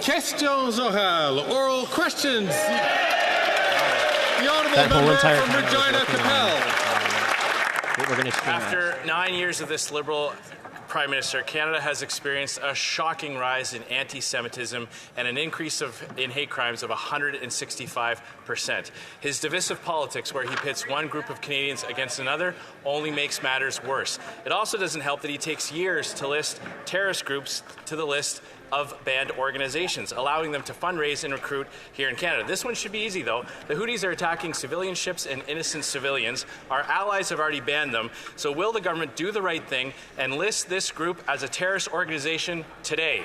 Questions orales, oral questions. The honourable member from Regina Capel. After 9 years of this Liberal Prime Minister, Canada has experienced a shocking rise in anti-Semitism and an increase in hate crimes of 165%. His divisive politics, where he pits one group of Canadians against another, only makes matters worse. It also doesn't help that he takes years to list terrorist groups to the list of banned organizations, allowing them to fundraise and recruit here in Canada. This one should be easy, though. The Houthis are attacking civilian ships and innocent civilians. Our allies have already banned them. So will the government do the right thing and list this group as a terrorist organization today?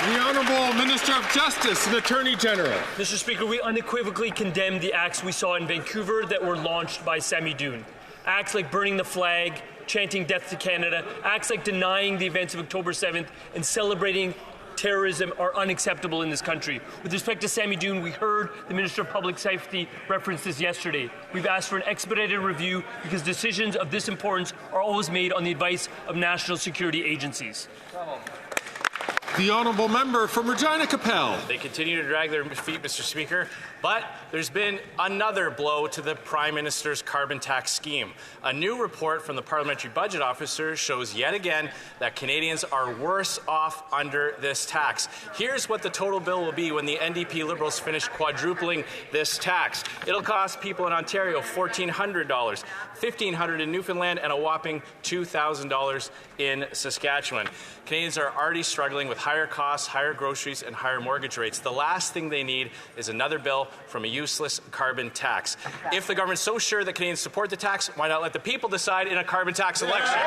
The Honourable Minister of Justice and Attorney General. Mr. Speaker, we unequivocally condemn the acts we saw in Vancouver that were launched by Sami Doon. Acts like burning the flag, chanting death to Canada, acts like denying the events of October 7th and celebrating terrorism are unacceptable in this country. With respect to Sami Doon, we heard the Minister of Public Safety reference this yesterday. We've asked for an expedited review because decisions of this importance are always made on the advice of national security agencies. The honourable member from Regina Capel. They continue to drag their feet, Mr. Speaker, but there's been another blow to the Prime Minister's carbon tax scheme. A new report from the Parliamentary Budget Officer shows yet again that Canadians are worse off under this tax. Here's what the total bill will be when the NDP Liberals finish quadrupling this tax. It'll cost people in Ontario $1,400, $1,500 in Newfoundland, and a whopping $2,000 in Saskatchewan. Canadians are already struggling with higher costs, higher groceries, and higher mortgage rates. The last thing they need is another bill from a useless carbon tax. If the government's so sure that Canadians support the tax, why not let the people decide in a carbon tax election?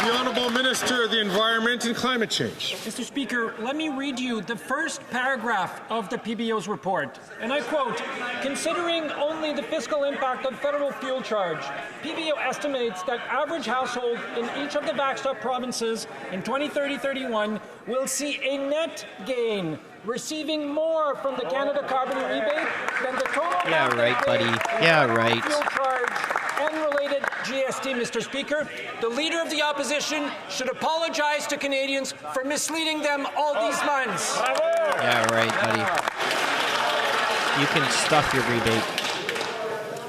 The Honourable Minister of the Environment and Climate Change. Mr. Speaker, let me read you the first paragraph of the PBO's report. And I quote, considering only the fiscal impact of federal fuel charge, PBO estimates that average household in each of the backstop provinces in 2030-31 will see a net gain, receiving more from the Canada Carbon Rebate than the total fuel charge and related GST, Mr. Speaker. The Leader of the Opposition should apologize to Canadians for misleading them all these months. Yeah, right, buddy. You can stuff your rebate.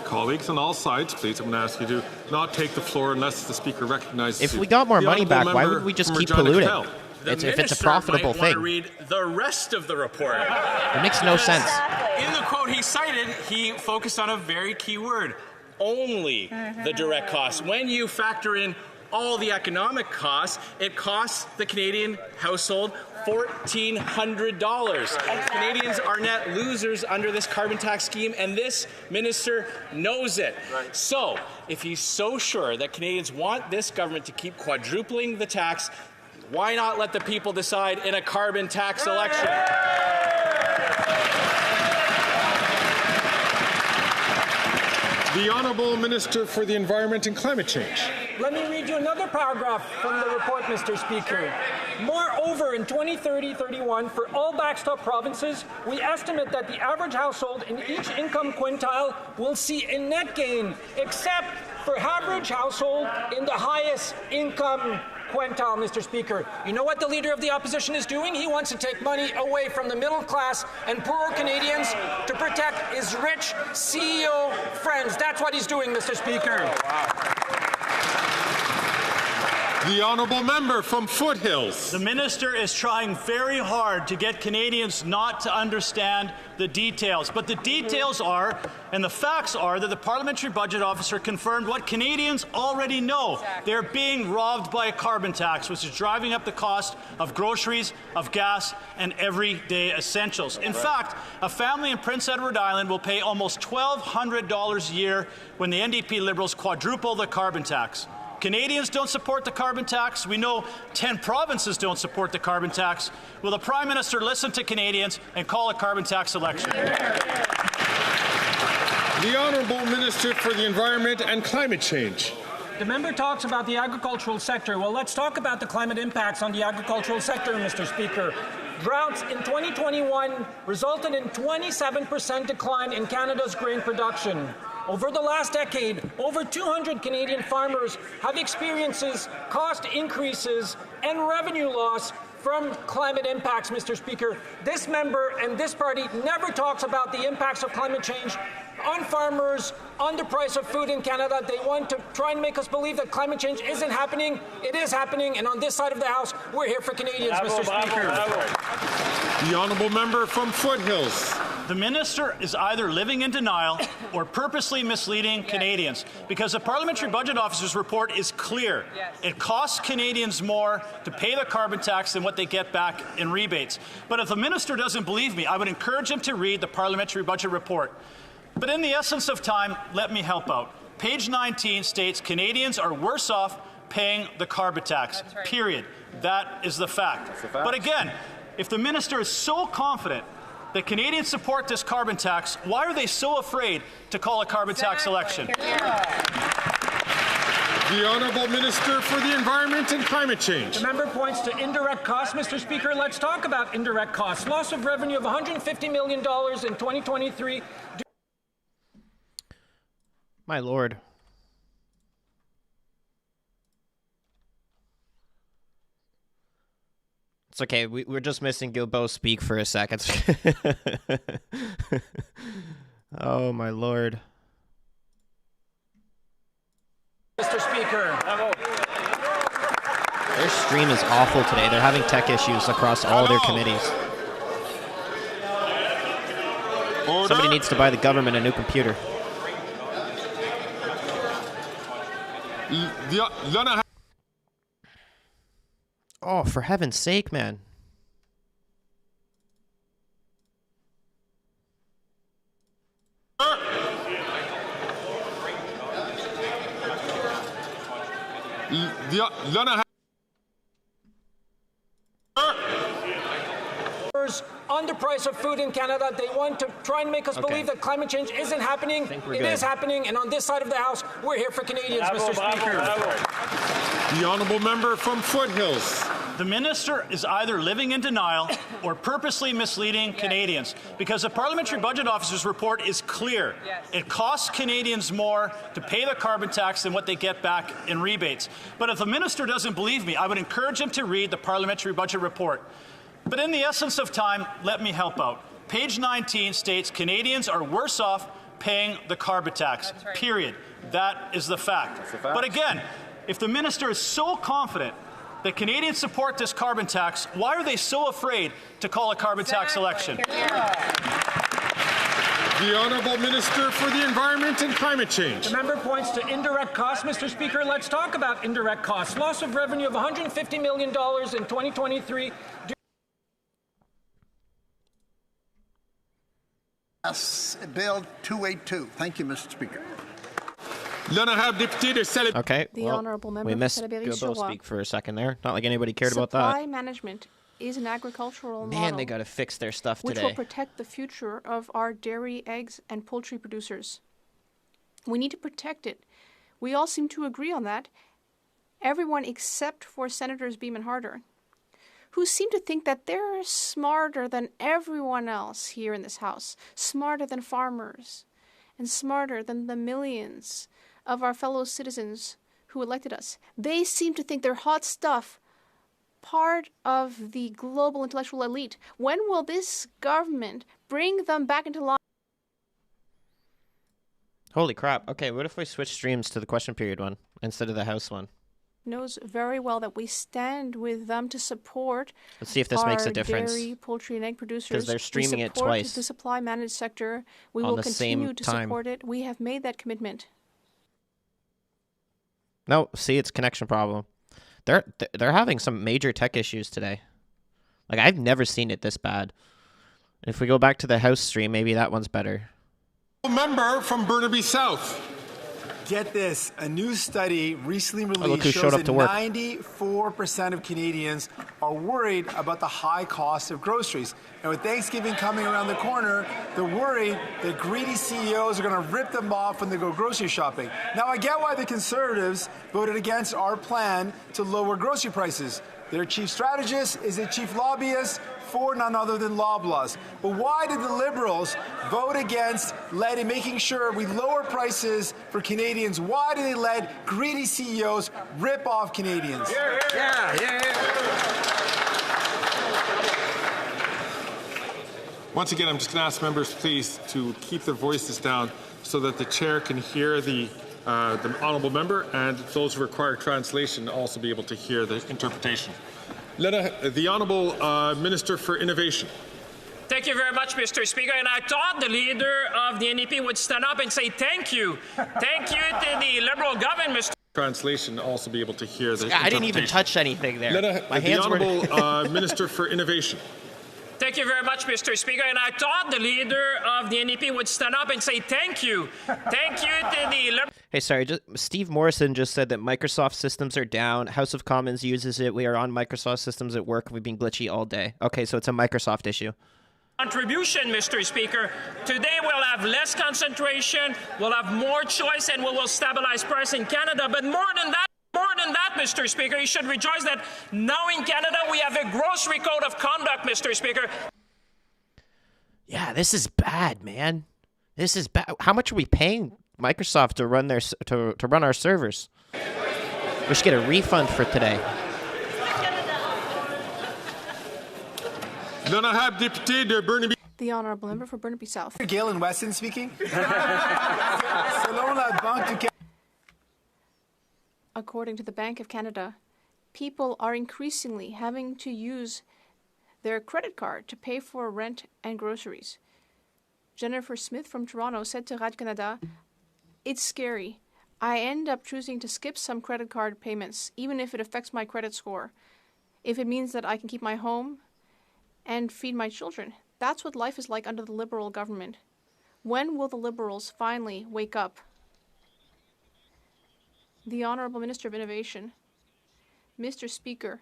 Colleagues on all sides, please, I'm going to ask you to not take the floor unless the Speaker recognizes If we got more money back, why would we just keep polluting? If it's a profitable thing. To read the rest of the report. It makes no sense. In the quote he cited, he focused on a very key word. Only the direct costs. When you factor in all the economic costs, it costs the Canadian household $1,400. Canadians are net losers under this carbon tax scheme, and this minister knows it. Right. So, if he's so sure that Canadians want this government to keep quadrupling the tax, why not let the people decide in a carbon tax election? The Honourable Minister for the Environment and Climate Change. Let me read you another paragraph from the report, Mr. Speaker. Moreover, in 2030-31, for all backstop provinces, we estimate that the average household in each income quintile will see a net gain, except for average household in the highest income quintile, Mr. Speaker. You know what the Leader of the Opposition is doing? He wants to take money away from the middle class and poorer Canadians to protect his rich CEO friends. That's what he's doing, Mr. Speaker. The Honourable Member from Foothills. The Minister is trying very hard to get Canadians not to understand the details. But the details are, and the facts are, that the Parliamentary Budget Officer confirmed what Canadians already know. Exactly. They're being robbed by a carbon tax, which is driving up the cost of groceries, of gas, and everyday essentials. In fact, a family in Prince Edward Island will pay almost $1,200 a year when the NDP Liberals quadruple the carbon tax. Canadians don't support the carbon tax. We know 10 provinces don't support the carbon tax. Will the Prime Minister listen to Canadians and call a carbon tax election? The Honourable Minister for the Environment and Climate Change. The member talks about the agricultural sector. Well, let's talk about the climate impacts on the agricultural sector, Mr. Speaker. Droughts in 2021 resulted in 27% decline in Canada's grain production. Over the last decade, over 200 Canadian farmers have experienced cost increases and revenue loss from climate impacts, Mr. Speaker. This member and this party never talks about the impacts of climate change on farmers, on the price of food in Canada. They want to try and make us believe that climate change isn't happening. It is happening, and on this side of the House, we're here for Canadians, Mr. Speaker. The honourable member from Foothills. The minister is either living in denial or purposely misleading Canadians, because the Parliamentary Budget Officer's report is clear. It costs Canadians more to pay the carbon tax than what they get back in rebates. But if the minister doesn't believe me, I would encourage him to read the Parliamentary Budget report. But in the essence of time, let me help out. Page 19 states Canadians are worse off paying the carbon tax, period. That is the fact. But again, if the minister is so confident that Canadians support this carbon tax, why are they so afraid to call a carbon tax election? The Honourable Minister for the Environment and Climate Change. The member points to indirect costs, Mr. Speaker. Let's talk about indirect costs. Loss of revenue of $150 million in 2023. My lord. It's okay. We're just missing Gilbo speak for a second. Oh, my lord. Mr. Speaker. Their stream is awful today. They're having tech issues across all their committees. Order. Somebody needs to buy the government a new computer. Oh, for heaven's sake, man. On the price of food in Canada, they want to try and make us believe that climate change isn't happening. It is happening, and on this side of the House, we're here for Canadians, Mr. Speaker. The honourable member from Foothills. The minister is either living in denial or purposely misleading Canadians, because the Parliamentary Budget Officer's report is clear. It costs Canadians more to pay the carbon tax than what they get back in rebates. But if the minister doesn't believe me, I would encourage him to read the Parliamentary Budget report. But in the essence of time, let me help out. Page 19 states Canadians are worse off paying the carbon tax, period. That is the fact. But again, if the minister is so confident that Canadians support this carbon tax, why are they so afraid to call a carbon tax election? The Honourable Minister for the Environment and Climate Change. The member points to indirect costs, Mr. Speaker. Let's talk about indirect costs. Loss of revenue of $150 million in 2023. Bill 282. Thank you, Mr. Speaker. Okay, The well, honourable member we for missed Salaberry-Charlois. Gilbo speak for a second there. Not like anybody cared about that. Supply management is an agricultural Man, model they got to fix their stuff which today. will protect the future of our dairy, eggs, and poultry producers. We need to protect it. We all seem to agree on that. Everyone except for Senators Beam and Harder, who seem to think that they're smarter than everyone else here in this House, smarter than farmers, and smarter than the millions of our fellow citizens who elected us. They seem to think they're hot stuff, part of the global intellectual elite. When will this government bring them back into line? Holy crap. Okay, what if we switch streams to the question period one instead of the House one? Knows very well that we stand with them to support. Let's see if this makes a our difference. Dairy, poultry, and egg producers. Because they're streaming it we support twice the supply managed sector. We on will the continue same to time. support it. We have made that commitment. No, see, it's connection problem. They're having some major tech issues today. Like, I've never seen it this bad. If we go back to the House stream, maybe that one's better. Member from Burnaby South. Get this, a new study recently look released who shows showed up that to work. 94% of Canadians are worried about the high cost of groceries. And with Thanksgiving coming around the corner, they're worried that greedy CEOs are going to rip them off when they go grocery shopping. Now, I get why the Conservatives voted against our plan to lower grocery prices. Their chief strategist is a chief lobbyist for none other than Loblaws. But why did the Liberals vote against making sure we lower prices for Canadians? Why do they let greedy CEOs rip off Canadians? Once again, I'm just going to ask members, please, to keep their voices down so that the chair can hear the honourable member, and those who require translation also be able to hear the interpretation. The honourable Minister for Innovation. Thank you very much, Mr. Speaker. And I thought the leader of the NDP would stand up and say thank you. Thank you to the Liberal government, Mr. Translation also be able to hear the interpretation. I didn't even touch anything there. My hands the honourable Minister for Innovation. Thank you very much, Mr. Speaker. And I thought the leader of the NDP would stand up and say thank you. Thank you to the Liberal... Hey, sorry, Steve Morrison just said that Microsoft systems are down. House of Commons uses it. We are on Microsoft systems at work. We've been glitchy all day. Okay, so it's a Microsoft issue. Contribution, Mr. Speaker. Today we'll have less concentration, we'll have more choice, and we will stabilize price in Canada. But more than that, Mr. Speaker, you should rejoice that now in Canada we have a grocery code of conduct, Mr. Speaker. Yeah, this is bad, man. This is bad. How much are we paying Microsoft to run their to run our servers? We should get a refund for today. The honourable member for Burnaby South. Galen Weston speaking. According to the Bank of Canada, people are increasingly having to use their credit card to pay for rent and groceries. Jennifer Smith from Toronto said to Radio-Canada, "It's scary. I end up choosing to skip some credit card payments, even if it affects my credit score, if it means that I can keep my home and feed my children. That's what life is like under the Liberal government. When will the Liberals finally wake up?" The Honourable Minister of Innovation. Mr. Speaker,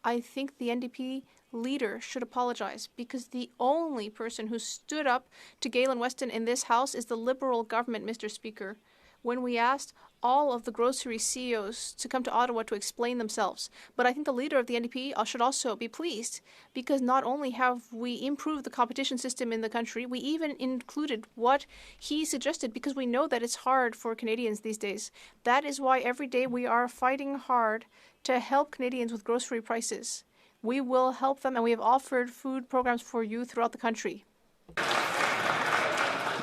I think the NDP leader should apologize, because the only person who stood up to Galen Weston in this House is the Liberal government, Mr. Speaker. When we asked all of the grocery CEOs to come to Ottawa to explain themselves. But I think the leader of the NDP should also be pleased, because not only have we improved the competition system in the country, we even included what he suggested, because we know that it's hard for Canadians these days. That is why every day we are fighting hard to help Canadians with grocery prices. We will help them, and we have offered food programs for you throughout the country.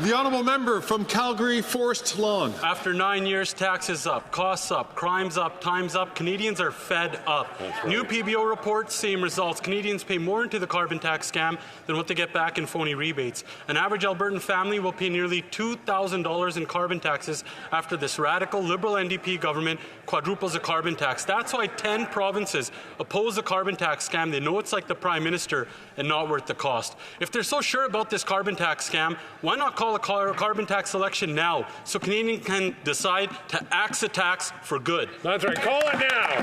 The honourable member from Calgary Forest Lawn. After 9 years, taxes up, costs up, crimes up, time's up. Canadians are fed up. New PBO report, same results. Canadians pay more into the carbon tax scam than what they get back in phony rebates. An average Albertan family will pay nearly $2,000 in carbon taxes after this radical Liberal NDP government quadruples the carbon tax. That's why 10 provinces oppose the carbon tax scam. They know it's like the Prime Minister and not worth the cost. If they're so sure about this carbon tax scam, why not call a carbon tax election now so Canadians can decide to axe the tax for good? That's right. Call it now.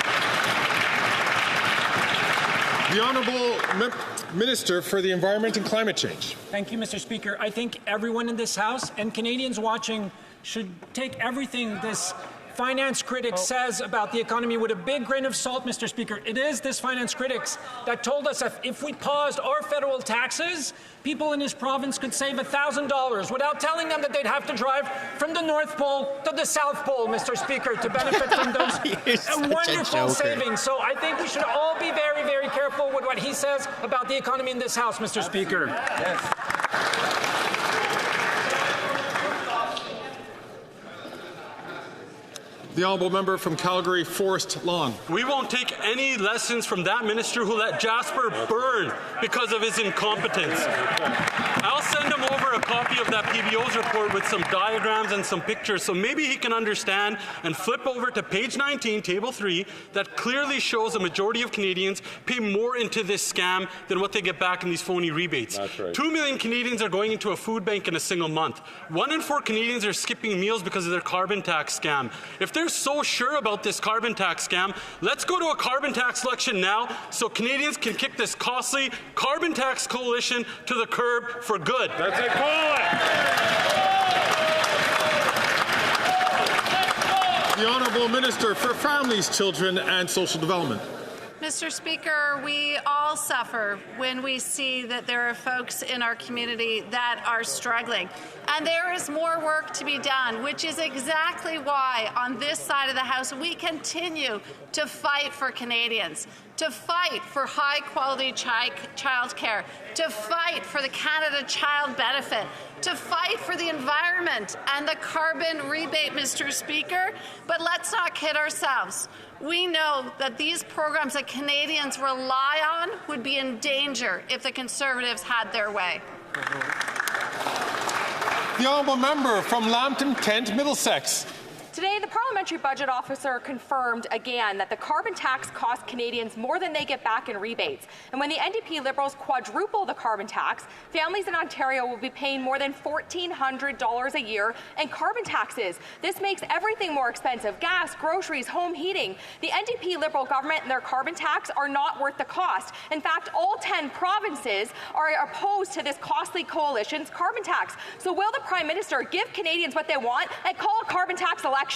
The Honourable Minister for the Environment and Climate Change. Thank you, Mr. Speaker. I think everyone in this House and Canadians watching should take everything this finance critic says about the economy with a big grain of salt, Mr. Speaker. It is this finance critics that told us that if we paused our federal taxes, people in this province could save $1,000 without telling them that they'd have to drive from the North Pole to the South Pole, Mr. Speaker, to benefit from those wonderful savings. So I think we should all be very, very careful with what he says about the economy in this House, Mr. Speaker. Yes. The honourable member from Calgary Forest Lawn. We won't take any lessons from that minister who let Jasper burn because of his incompetence. I'll send him over a copy of that PBO's report with some diagrams and some pictures so maybe he can understand, and flip over to page 19, table 3, that clearly shows a majority of Canadians pay more into this scam than what they get back in these phony rebates. That's right. 2 million Canadians are going into a food bank in a single month. 1 in 4 Canadians are skipping meals because of their carbon tax scam. If they're so sure about this carbon tax scam, let's go to a carbon tax election now so Canadians can kick this costly carbon tax coalition to the curb for good. That's it. Call it. The Honourable Minister for Families, Children and Social Development. Mr. Speaker, we all suffer when we see that there are folks in our community that are struggling. And there is more work to be done, which is exactly why on this side of the House we continue to fight for Canadians, to fight for high-quality childcare, to fight for the Canada Child Benefit, to fight for the environment and the carbon rebate, Mr. Speaker. But let's not kid ourselves. We know that these programs that Canadians rely on would be in danger if the Conservatives had their way. The honourable member from Lambton Kent Middlesex. Today, the Parliamentary Budget Officer confirmed again that the carbon tax costs Canadians more than they get back in rebates. And when the NDP Liberals quadruple the carbon tax, families in Ontario will be paying more than $1,400 a year in carbon taxes. This makes everything more expensive: gas, groceries, home heating. The NDP Liberal government and their carbon tax are not worth the cost. In fact, all 10 provinces are opposed to this costly coalition's carbon tax. So will the Prime Minister give Canadians what they want and call a carbon tax election? The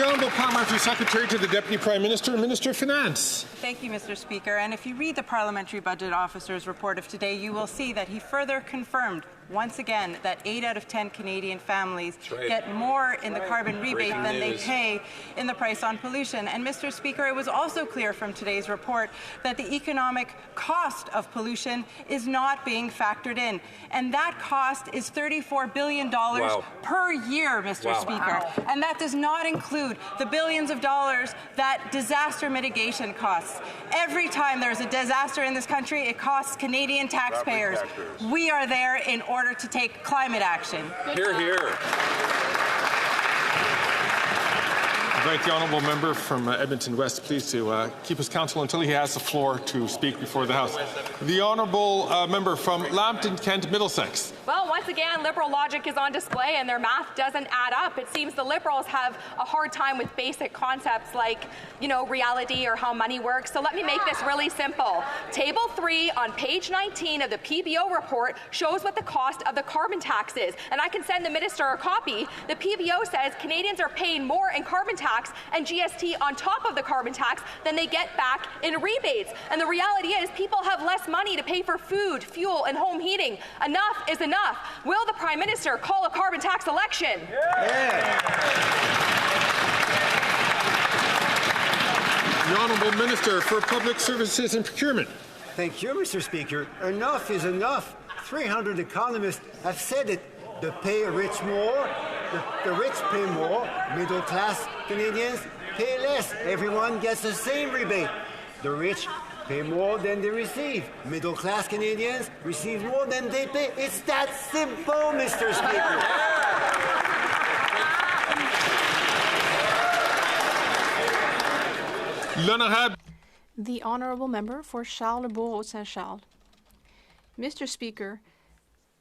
Honourable Parliamentary Secretary to the Deputy Prime Minister and Minister of Finance. Thank you, Mr. Speaker. And if you read the Parliamentary Budget Officer's report of today, you will see that he further confirmed once again that 8 out of 10 Canadian families get more in the carbon rebate than they pay in the price on pollution. And, Mr. Speaker, it was also clear from today's report that the economic cost of pollution is not being factored in. And that cost is $34 billion per year, Mr. Speaker. And that does not include the billions of dollars that disaster mitigation costs. Every time there's a disaster in this country, it costs Canadian taxpayers. We are there in order to take climate action. Hear, hear. I invite the honourable member from Edmonton West, please, to keep his counsel until he has the floor to speak before the House. The honourable member from Lambton Kent Middlesex. Well, once again, Liberal logic is on display and their math doesn't add up. It seems the Liberals have a hard time with basic concepts like, reality or how money works. So let me make this really simple. Table 3 on page 19 of the PBO report shows what the cost of the carbon tax is. And I can send the minister a copy. The PBO says Canadians are paying more in carbon tax and GST on top of the carbon tax than they get back in rebates. And the reality is people have less money to pay for food, fuel, and home heating. Enough is enough. Will the Prime Minister call a carbon tax election? The Honourable Minister for Public Services and Procurement. Thank you, Mr. Speaker. Enough is enough. 300 economists have said it. The pay rich more, the rich pay more, middle-class Canadians pay less. Everyone gets the same rebate. The rich pay more than they receive. Middle-class Canadians receive more than they pay. It's that simple, Mr. Speaker. The Honourable Member for Charlesbourg-Saint-Charles. Mr. Speaker,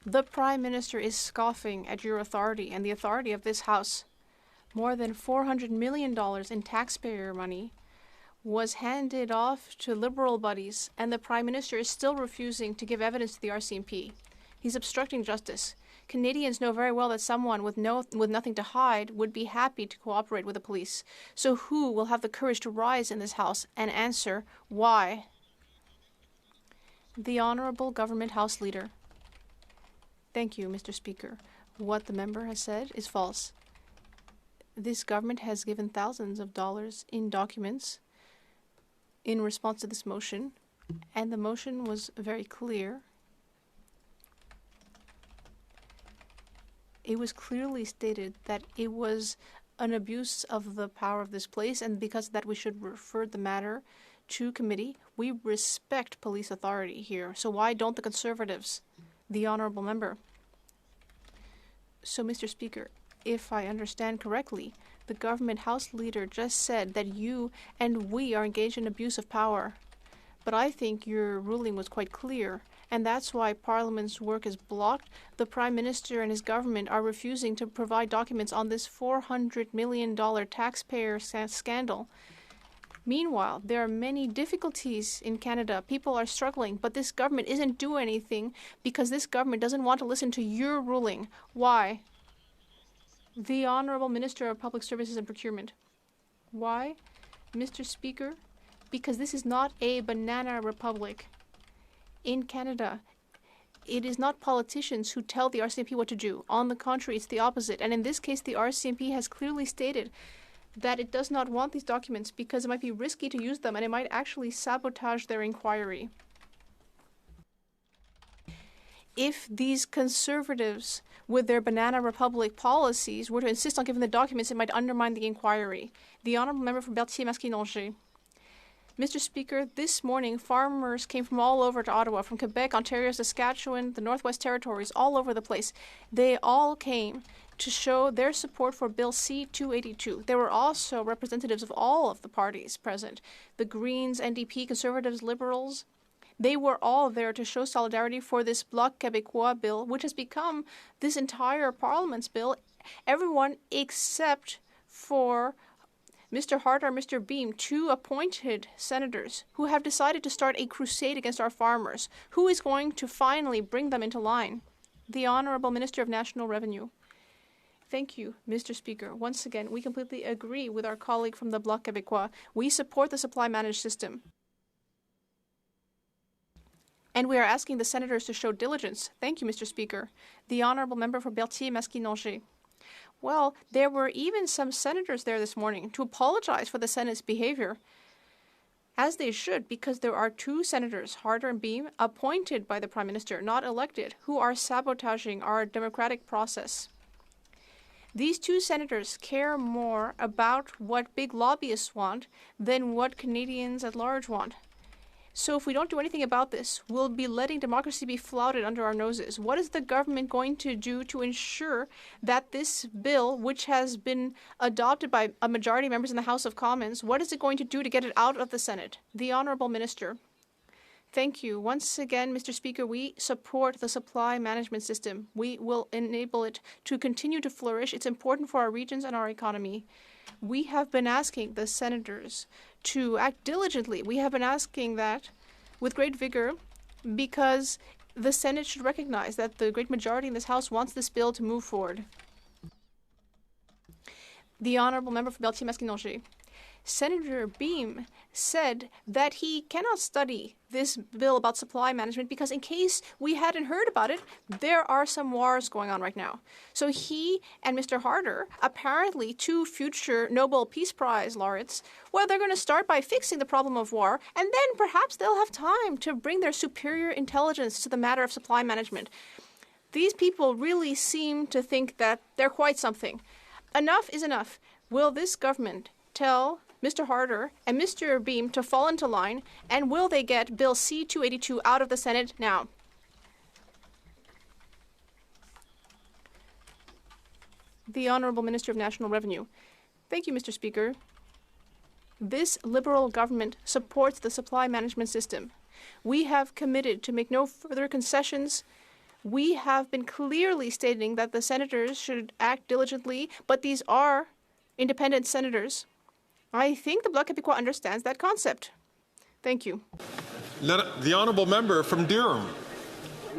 the Prime Minister is scoffing at your authority and the authority of this House. More than $400 million in taxpayer money was handed off to Liberal buddies, and the Prime Minister is still refusing to give evidence to the RCMP. He's obstructing justice. Canadians know very well that someone with nothing to hide would be happy to cooperate with the police. So who will have the courage to rise in this House and answer why? The Honourable Government House Leader. Thank you, Mr. Speaker. What the member has said is false. This government has given thousands of dollars in documents in response to this motion, and the motion was very clear. It was clearly stated that it was an abuse of the power of this place, and because of that we should refer the matter to committee. We respect police authority here, so why don't the Conservatives? The Honourable Member. So, Mr. Speaker, if I understand correctly, the Government House Leader just said that you and we are engaged in abuse of power. But I think your ruling was quite clear, and that's why Parliament's work is blocked. The Prime Minister and his government are refusing to provide documents on this $400 million taxpayer scandal. Meanwhile, there are many difficulties in Canada. People are struggling, but this government isn't doing anything because this government doesn't want to listen to your ruling. Why? The Honourable Minister of Public Services and Procurement. Why? Mr. Speaker, because this is not a banana republic. In Canada, it is not politicians who tell the RCMP what to do. On the contrary, it's the opposite. And in this case, the RCMP has clearly stated that it does not want these documents because it might be risky to use them and it might actually sabotage their inquiry. If these conservatives, with their banana republic policies, were to insist on giving the documents, it might undermine the inquiry. The honourable member for Berthier-Masquinongé. Mr. Speaker, this morning, farmers came from all over to Ottawa, from Quebec, Ontario, Saskatchewan, the Northwest Territories, all over the place. They all came to show their support for Bill C-282. There were also representatives of all of the parties present, the Greens, NDP, Conservatives, Liberals. They were all there to show solidarity for this Bloc Québécois bill, which has become this entire Parliament's bill. Everyone except for Mr. Harder and Mr. Beam, two appointed senators who have decided to start a crusade against our farmers. Who is going to finally bring them into line? The Honourable Minister of National Revenue. Thank you, Mr. Speaker. Once again, we completely agree with our colleague from the Bloc Québécois. We support the supply managed system. And we are asking the senators to show diligence. Thank you, Mr. Speaker. The Honourable Member for Berthier-Masquinongé. Well, there were even some senators there this morning to apologize for the Senate's behavior, as they should, because there are two senators, Harder and Beam, appointed by the Prime Minister, not elected, who are sabotaging our democratic process. These two senators care more about what big lobbyists want than what Canadians at large want. So if we don't do anything about this, we'll be letting democracy be flouted under our noses. What is the government going to do to ensure that this bill, which has been adopted by a majority of members in the House of Commons, what is it going to do to get it out of the Senate? The Honourable Minister. Thank you. Once again, Mr. Speaker, we support the supply management system. We will enable it to continue to flourish. It's important for our regions and our economy. We have been asking the senators to act diligently. We have been asking that with great vigor because the Senate should recognize that the great majority in this House wants this bill to move forward. The Honourable Member for Berthier-Masquinongé. Senator Beam said that he cannot study this bill about supply management because in case we hadn't heard about it, there are some wars going on right now. So he and Mr. Harder, apparently two future Nobel Peace Prize laureates, well, they're going to start by fixing the problem of war, and then perhaps they'll have time to bring their superior intelligence to the matter of supply management. These people really seem to think that they're quite something. Enough is enough. Will this government tell Mr. Harder and Mr. Beam to fall into line, and will they get Bill C-282 out of the Senate now? The Honourable Minister of National Revenue. Thank you, Mr. Speaker. This Liberal government supports the supply management system. We have committed to make no further concessions. We have been clearly stating that the senators should act diligently, but these are independent senators. I think the Bloc Québécois understands that concept. Thank you. The Honourable Member from Durham.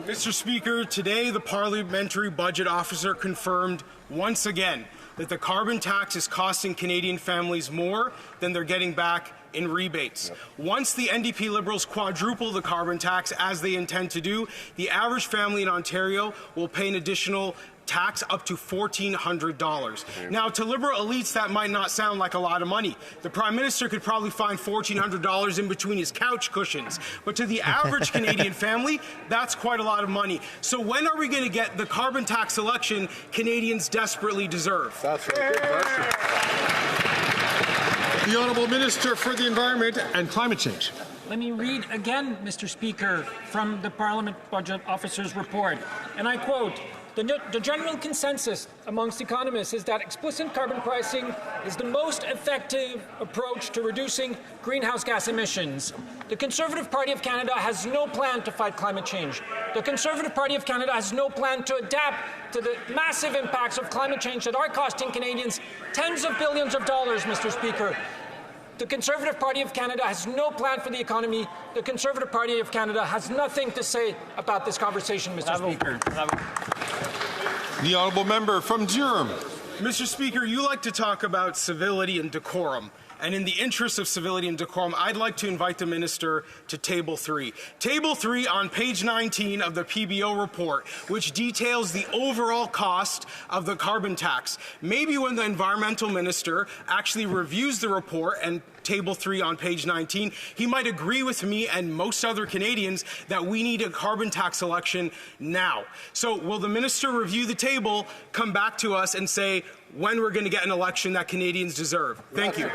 Mr. Speaker, today the Parliamentary Budget Officer confirmed once again that the carbon tax is costing Canadian families more than they're getting back in rebates. Once the NDP Liberals quadruple the carbon tax, as they intend to do, the average family in Ontario will pay an additional tax up to $1,400. Now, to Liberal elites, that might not sound like a lot of money. The Prime Minister could probably find $1,400 in between his couch cushions. But to the average Canadian family, that's quite a lot of money. So when are we going to get the carbon tax election Canadians desperately deserve? That's a good question. The Honourable Minister for the Environment and Climate Change. Let me read again, Mr. Speaker, from the Parliament Budget Officer's report. And I quote, The general consensus amongst economists is that explicit carbon pricing is the most effective approach to reducing greenhouse gas emissions. The Conservative Party of Canada has no plan to fight climate change. The Conservative Party of Canada has no plan to adapt to the massive impacts of climate change that are costing Canadians tens of billions of dollars, Mr. Speaker. The Conservative Party of Canada has no plan for the economy. The Conservative Party of Canada has nothing to say about this conversation, Mr. Speaker. The Honourable Member from Durham. Mr. Speaker, you like to talk about civility and decorum. And in the interest of civility and decorum, I'd like to invite the Minister to Table 3. Table 3 on page 19 of the PBO report, which details the overall cost of the carbon tax. Maybe when the Environmental Minister actually reviews the report and Table 3 on page 19, he might agree with me and most other Canadians that we need a carbon tax election now. So will the Minister review the table, come back to us and say when we're going to get an election that Canadians deserve? Thank you.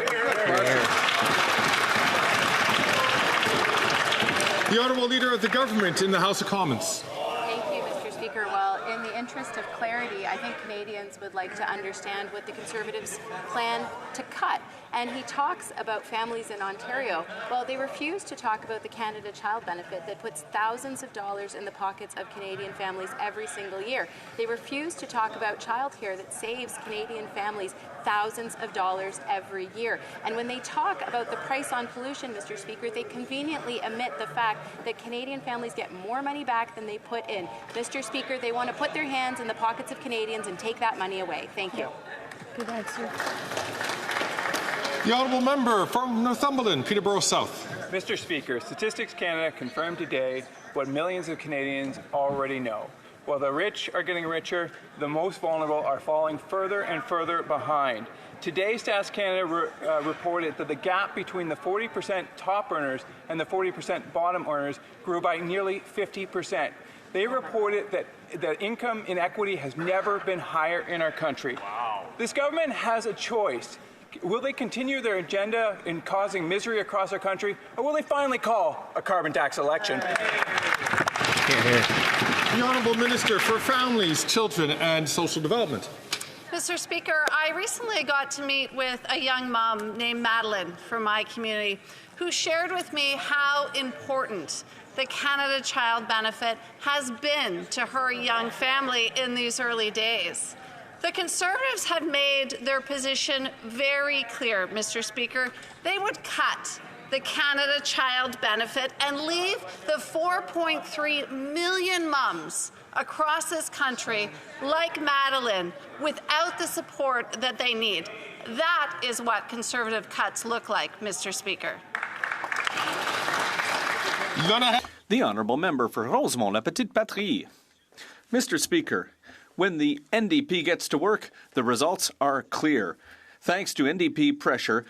The Honourable Leader of the Government in the House of Commons. Thank you, Mr. Speaker. Well, in the interest of clarity, I think Canadians would like to understand what the Conservatives plan to cut. And he talks about families in Ontario. Well, they refuse to talk about the Canada Child Benefit that puts thousands of dollars in the pockets of Canadian families every single year. They refuse to talk about childcare that saves Canadian families thousands of dollars every year. And when they talk about the price on pollution, Mr. Speaker, they conveniently omit the fact that Canadian families get more money back than they put in. Mr. Speaker, they want to put their hands in the pockets of Canadians and take that money away. Thank you. Good answer. The Honourable Member from Northumberland, Peterborough South. Mr. Speaker, Statistics Canada confirmed today what millions of Canadians already know. While the rich are getting richer, the most vulnerable are falling further and further behind. Today, Stats Canada reported that the gap between the 40% top earners and the 40% bottom earners grew by nearly 50%. They reported that the income inequity has never been higher in our country. Wow. This government has a choice. Will they continue their agenda in causing misery across our country, or will they finally call a carbon tax election? The Honourable Minister for Families, Children and Social Development. Mr. Speaker, I recently got to meet with a young mom named Madeline from my community who shared with me how important the Canada Child Benefit has been to her young family in these early days. The Conservatives have made their position very clear, Mr. Speaker. They would cut the Canada Child Benefit and leave the 4.3 million mums across this country, like Madeline, without the support that they need. That is what Conservative cuts look like, Mr. Speaker. The Honourable Member for Rosemont-la-Petite-Patrie. Mr. Speaker, when the NDP gets to work, the results are clear. Thanks to NDP pressure,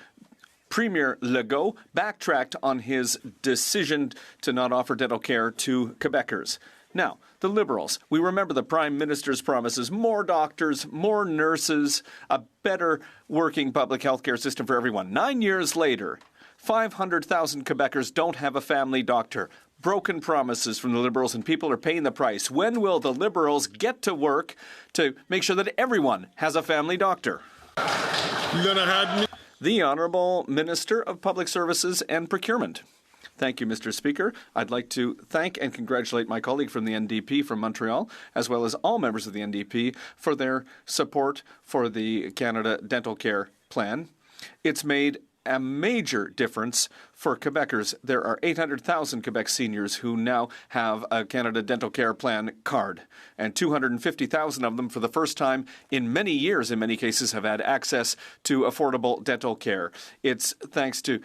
Premier Legault backtracked on his decision to not offer dental care to Quebecers. Now, the Liberals, we remember the Prime Minister's promises: more doctors, more nurses, a better working public health care system for everyone. 9 years later, 500,000 Quebecers don't have a family doctor. Broken promises from the Liberals, and people are paying the price. When will the Liberals get to work to make sure that everyone has a family doctor? The Honourable Minister of Public Services and Procurement. Thank you, Mr. Speaker. I'd like to thank and congratulate my colleague from the NDP from Montreal, as well as all members of the NDP, for their support for the Canada Dental Care Plan. It's made a major difference for Quebecers. There are 800,000 Quebec seniors who now have a Canada Dental Care Plan card, and 250,000 of them, for the first time in many years, in many cases, have had access to affordable dental care. It's thanks to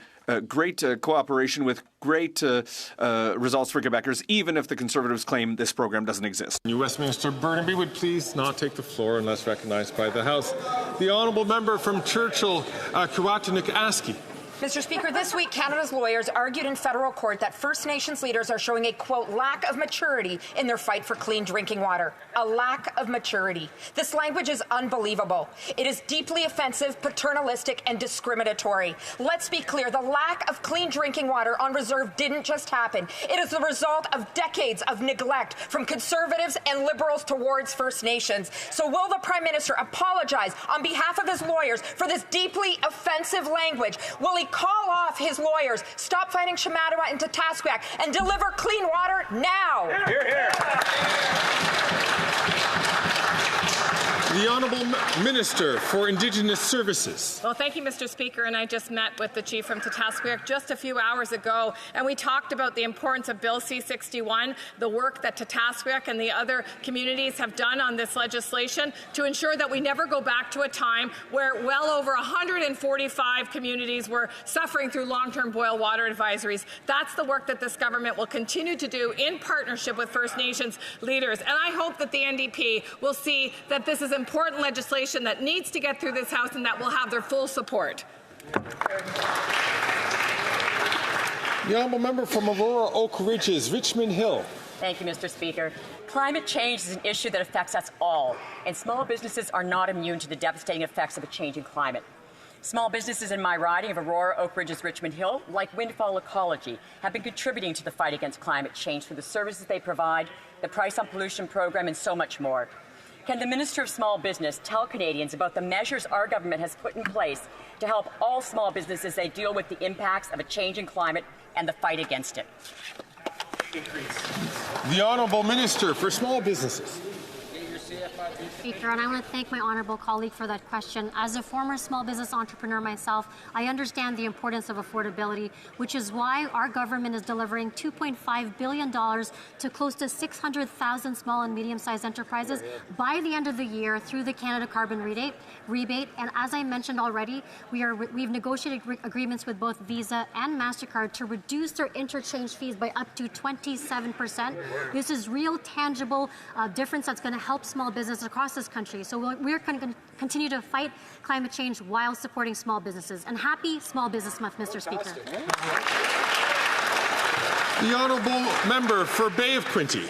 great cooperation with great results for Quebecers, even if the Conservatives claim this program doesn't exist. New Westminster Burnaby would please not take the floor unless recognized by the House. The Honourable Member from Churchill, Kiwatinuk-Aski. Mr. Speaker, this week Canada's lawyers argued in federal court that First Nations leaders are showing a, quote, lack of maturity in their fight for clean drinking water. A lack of maturity. This language is unbelievable. It is deeply offensive, paternalistic, and discriminatory. Let's be clear, the lack of clean drinking water on reserve didn't just happen. It is the result of decades of neglect from Conservatives and Liberals towards First Nations. So will the Prime Minister apologize on behalf of his lawyers for this deeply offensive language? Will he call off his lawyers, stop fighting Shamattawa and Tatasquak, and deliver clean water now? Hear, hear. The Honourable Minister for Indigenous Services. Well, thank you, Mr. Speaker. And I just met with the Chief from Tatasqueyak just a few hours ago, and we talked about the importance of Bill C-61, the work that Tatasqueyak and the other communities have done on this legislation to ensure that we never go back to a time where well over 145 communities were suffering through long-term boil water advisories. That's the work that this government will continue to do in partnership with First Nations leaders. And I hope that the NDP will see that this is important legislation that needs to get through this House and that will have their full support. The Honourable Member from Aurora Oak Ridges, Richmond Hill. Thank you, Mr. Speaker. Climate change is an issue that affects us all, and small businesses are not immune to the devastating effects of a changing climate. Small businesses in my riding of Aurora, Oak Ridges, Richmond Hill, like Windfall Ecology, have been contributing to the fight against climate change through the services they provide, the Price on Pollution program, and so much more. Can the Minister of Small Business tell Canadians about the measures our government has put in place to help all small businesses as they deal with the impacts of a changing climate and the fight against it? The Honourable Minister for Small Businesses. Speaker, and I want to thank my honourable colleague for that question. As a former small business entrepreneur myself, I understand the importance of affordability, which is why our government is delivering $2.5 billion to close to 600,000 small and medium-sized enterprises by the end of the year through the Canada Carbon Rebate. And as I mentioned already, we've negotiated agreements with both Visa and MasterCard to reduce their interchange fees by up to 27%. This is real, tangible difference that's going to help small businesses across this country. So we're going to continue to fight climate change while supporting small businesses. And happy Small Business Month, Mr. Speaker. The Honourable Member for Bay of Quinte.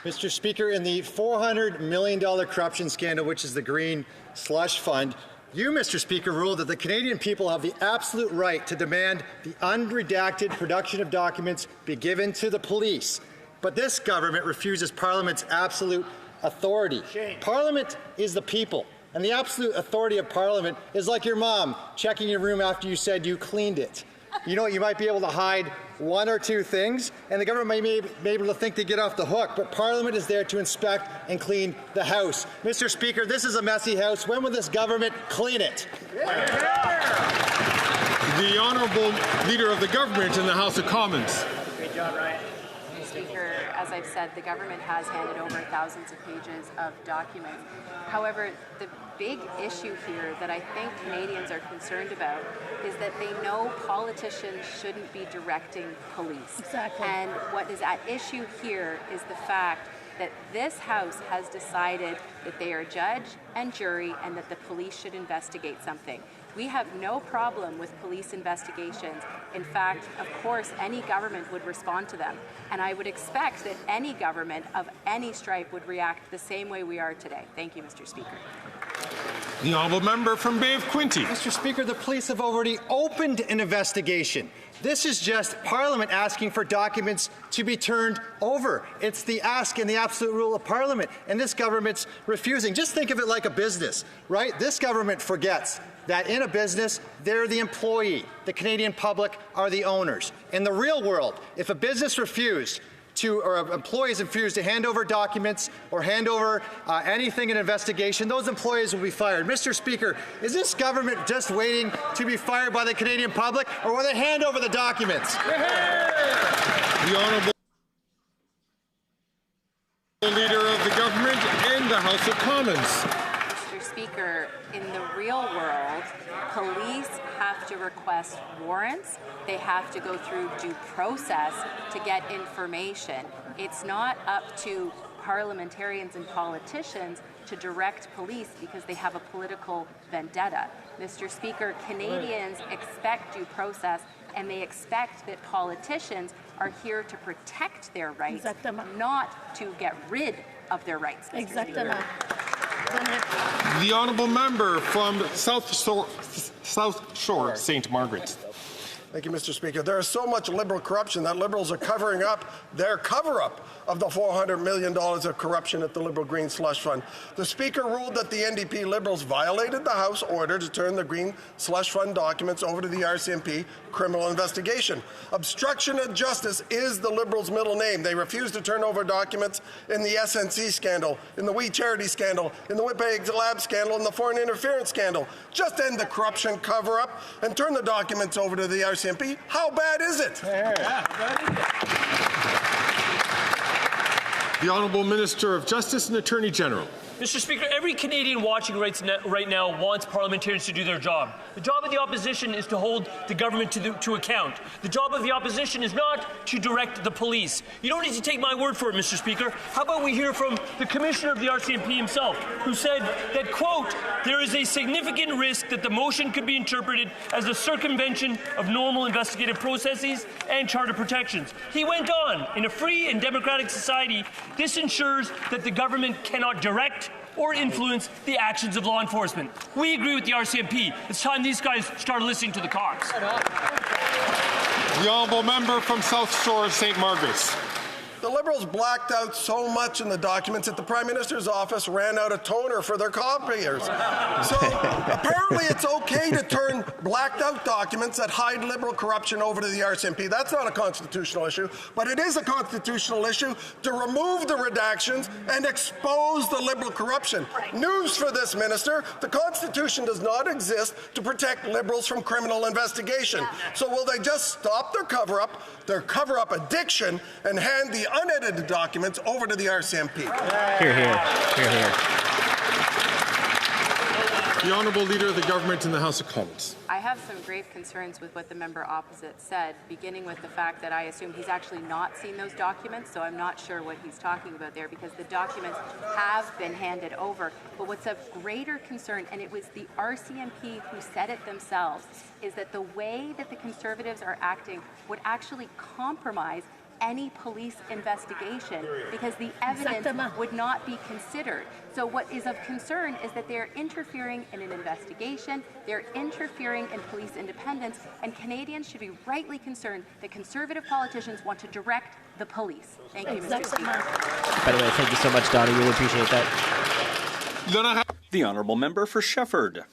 Mr. Speaker, in the $400 million corruption scandal, which is the Green Slush Fund, you, Mr. Speaker, ruled that the Canadian people have the absolute right to demand the unredacted production of documents be given to the police. But this government refuses Parliament's absolute authority. Parliament is the people, and the absolute authority of Parliament is like your mom checking your room after you said you cleaned it. You know, you might be able to hide one or two things, and the government may be able to think they get off the hook, but Parliament is there to inspect and clean the House. Mr. Speaker, this is a messy House. When will this government clean it? The Honourable Leader of the Government in the House of Commons. Great job, Ryan. Speaker, as I've said, the government has handed over thousands of pages of documents. However, the big issue here that I think Canadians are concerned about is that they know politicians shouldn't be directing police. Exactly. And what is at issue here is the fact that this House has decided that they are judge and jury and that the police should investigate something. We have no problem with police investigations. In fact, of course, any government would respond to them. And I would expect that any government of any stripe would react the same way we are today. Thank you, Mr. Speaker. The Honourable Member from Bay of Quinte. Mr. Speaker, the police have already opened an investigation. This is just Parliament asking for documents to be turned over. It's the ask and the absolute rule of Parliament, and this government's refusing. Just think of it like a business, right? This government forgets that in a business, they're the employee. The Canadian public are the owners. In the real world, if a business refused to, or employees refuse to hand over documents or hand over anything in investigation, those employees will be fired. Mr. Speaker, is this government just waiting to be fired by the Canadian public, or will they hand over the documents? The Honourable Leader of the Government in the House of Commons. Mr. Speaker, in the real world, police have to request warrants. They have to go through due process to get information. It's not up to parliamentarians and politicians to direct police because they have a political vendetta. Mr. Speaker, Canadians expect due process, and they expect that politicians are here to protect their rights, not to get rid of their rights. Mr. The Honourable Member from South Shore, St. Margaret. Thank you, Mr. Speaker. There is so much Liberal corruption that Liberals are covering up their cover-up of the $400 million of corruption at the Liberal Green Slush Fund. The Speaker ruled that the NDP Liberals violated the House order to turn the Green Slush Fund documents over to the RCMP criminal investigation. Obstruction of justice is the Liberals' middle name. They refused to turn over documents in the SNC scandal, in the We Charity scandal, in the Winnipeg Lab scandal, and the foreign interference scandal. Just end the corruption cover-up and turn the documents over to the RCMP. How bad is it? The Honourable Minister of Justice and Attorney General. Mr. Speaker, every Canadian watching right now wants parliamentarians to do their job. The job of the opposition is to hold the government to account. The job of the opposition is not to direct the police. You don't need to take my word for it, Mr. Speaker. How about we hear from the Commissioner of the RCMP himself, who said that, quote, there is a significant risk that the motion could be interpreted as a circumvention of normal investigative processes and charter protections. He went on, in a free and democratic society, this ensures that the government cannot direct or influence the actions of law enforcement. We agree with the RCMP. It's time these guys start listening to the cops. The Honourable Member from South Shore of St. Margaret's. The Liberals blacked out so much in the documents that the Prime Minister's office ran out of toner for their copiers. So apparently it's okay to turn blacked out documents that hide Liberal corruption over to the RCMP. That's not a constitutional issue, but it is a constitutional issue to remove the redactions and expose the Liberal corruption. News for this minister, the Constitution does not exist to protect Liberals from criminal investigation. So will they just stop their cover-up addiction, and hand the unedited documents over to the RCMP? Hear, hear. Hear, hear. The Honourable Leader of the Government in the House of Commons. I have some grave concerns with what the member opposite said, beginning with the fact that I assume he's actually not seen those documents, so I'm not sure what he's talking about there, because the documents have been handed over. But what's of greater concern, and it was the RCMP who said it themselves, is that the way that the Conservatives are acting would actually compromise any police investigation, because the evidence would not be considered. So what is of concern is that they're interfering in an investigation, they're interfering in police independence, and Canadians should be rightly concerned that Conservative politicians want to direct the police. Thank you, Mr. Speaker. By the way, thank you so much, Dottie. Really appreciate that. The Honourable Member for Shefford.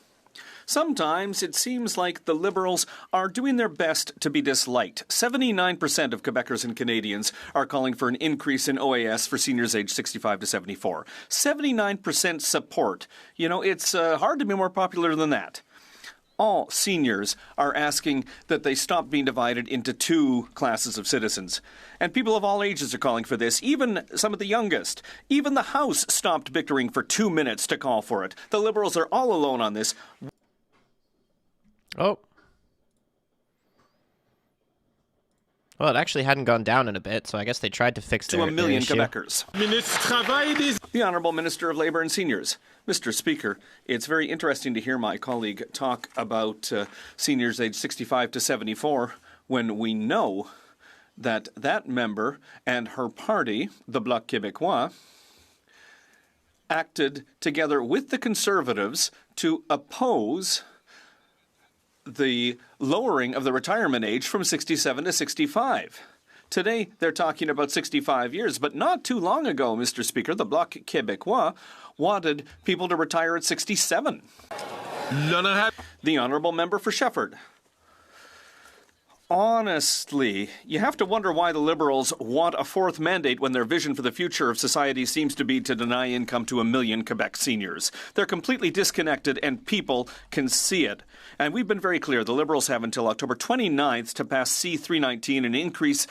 Sometimes it seems like the Liberals are doing their best to be disliked. 79% of Quebecers and Canadians are calling for an increase in OAS for seniors aged 65 to 74. 79% support. You know, it's hard to be more popular than that. All seniors are asking that they stop being divided into two classes of citizens. And people of all ages are calling for this, even some of the youngest. Even the House stopped bickering for 2 minutes to call for it. The Liberals are all alone on this. Oh. Well, it actually hadn't gone down in a bit, so I guess they tried to fix to a million Quebecers. The Honourable Minister of Labour and Seniors. Mr. Speaker, it's very interesting to hear my colleague talk about seniors aged 65 to 74 when we know that that member and her party, the Bloc Québécois, acted together with the Conservatives to oppose the lowering of the retirement age from 67 to 65. Today, they're talking about 65 years, but not too long ago, Mr. Speaker, the Bloc Québécois wanted people to retire at 67. The Honourable Member for Shefford. Honestly, you have to wonder why the Liberals want a fourth mandate when their vision for the future of society seems to be to deny income to 1 million Quebec seniors. They're completely disconnected, and people can see it. And we've been very clear, the Liberals have until October 29th to pass C-319 and increase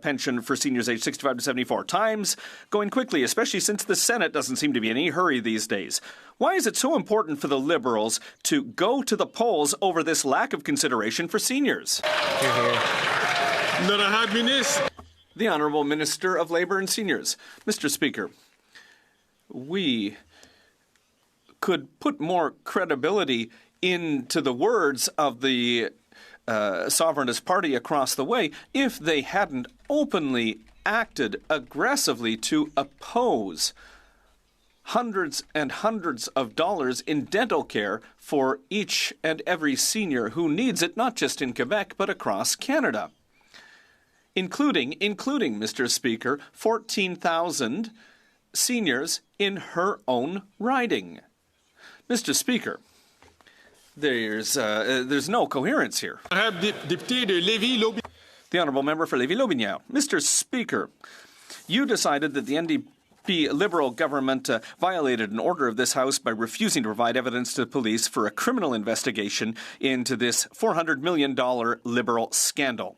pension for seniors aged 65 to 74. Time's going quickly, especially since the Senate doesn't seem to be in any hurry these days. Why is it so important for the Liberals to go to the polls over this lack of consideration for seniors? Hear, hear. The Honourable Minister of Labour and Seniors. Mr. Speaker, we could put more credibility into the words of the Sovereignist Party across the way if they hadn't openly acted aggressively to oppose hundreds and hundreds of dollars in dental care for each and every senior who needs it, not just in Quebec, but across Canada. Including, Mr. Speaker, 14,000 seniors in her own riding. Mr. Speaker, there's no coherence here. I have the Honourable Member for Lévis-Lotbinière. Mr. Speaker, you decided that the NDP Liberal government violated an order of this House by refusing to provide evidence to the police for a criminal investigation into this $400 million Liberal scandal.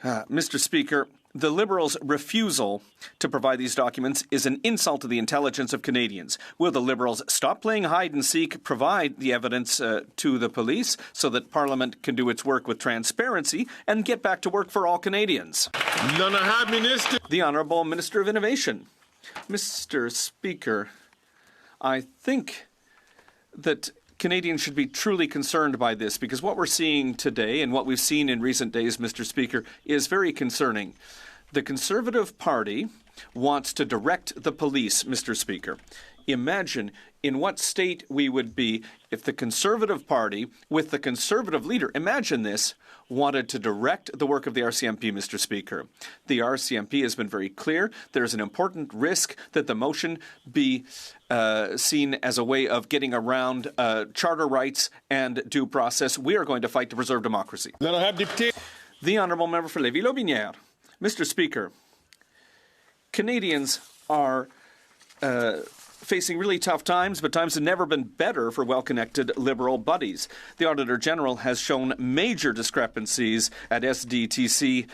Mr. Speaker, the Liberals' refusal to provide these documents is an insult to the intelligence of Canadians. Will the Liberals stop playing hide-and-seek, provide the evidence to the police so that Parliament can do its work with transparency and get back to work for all Canadians? The Honourable Minister of Innovation. Mr. Speaker, I think that Canadians should be truly concerned by this, because what we're seeing today and what we've seen in recent days, Mr. Speaker, is very concerning. The Conservative Party wants to direct the police, Mr. Speaker. Imagine in what state we would be if the Conservative Party, with the Conservative leader, imagine this, wanted to direct the work of the RCMP, Mr. Speaker. The RCMP has been very clear. There's an important risk that the motion be seen as a way of getting around charter rights and due process. We are going to fight to preserve democracy. The Honourable Member for Lévis-Lotbinière. Mr. Speaker, Canadians are facing really tough times, but times have never been better for well-connected Liberal buddies. The Auditor General has shown major discrepancies at SDTC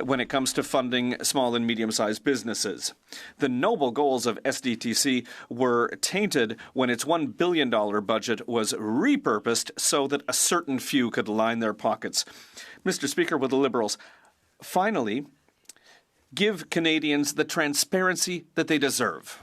when it comes to funding small and medium-sized businesses. The noble goals of SDTC were tainted when its $1 billion budget was repurposed so that a certain few could line their pockets. Mr. Speaker, will the Liberals finally give Canadians the transparency that they deserve?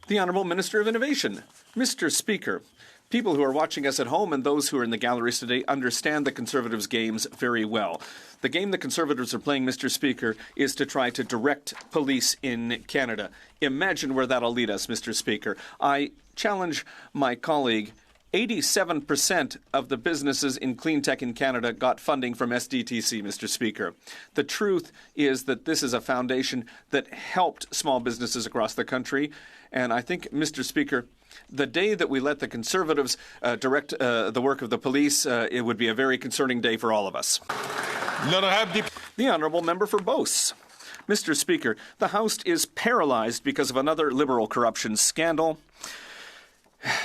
The Honourable Minister of Innovation. Mr. Speaker, people who are watching us at home and those who are in the galleries today understand the Conservatives' games very well. The game the Conservatives are playing, Mr. Speaker, is to try to direct police in Canada. Imagine where that'll lead us, Mr. Speaker. I challenge my colleague. 87% of the businesses in clean tech in Canada got funding from SDTC, Mr. Speaker. The truth is that this is a foundation that helped small businesses across the country. And I think, Mr. Speaker, the day that we let the Conservatives direct the work of the police, it would be a very concerning day for all of us. The Honourable Member for Beauce. Mr. Speaker, the House is paralysed because of another Liberal corruption scandal.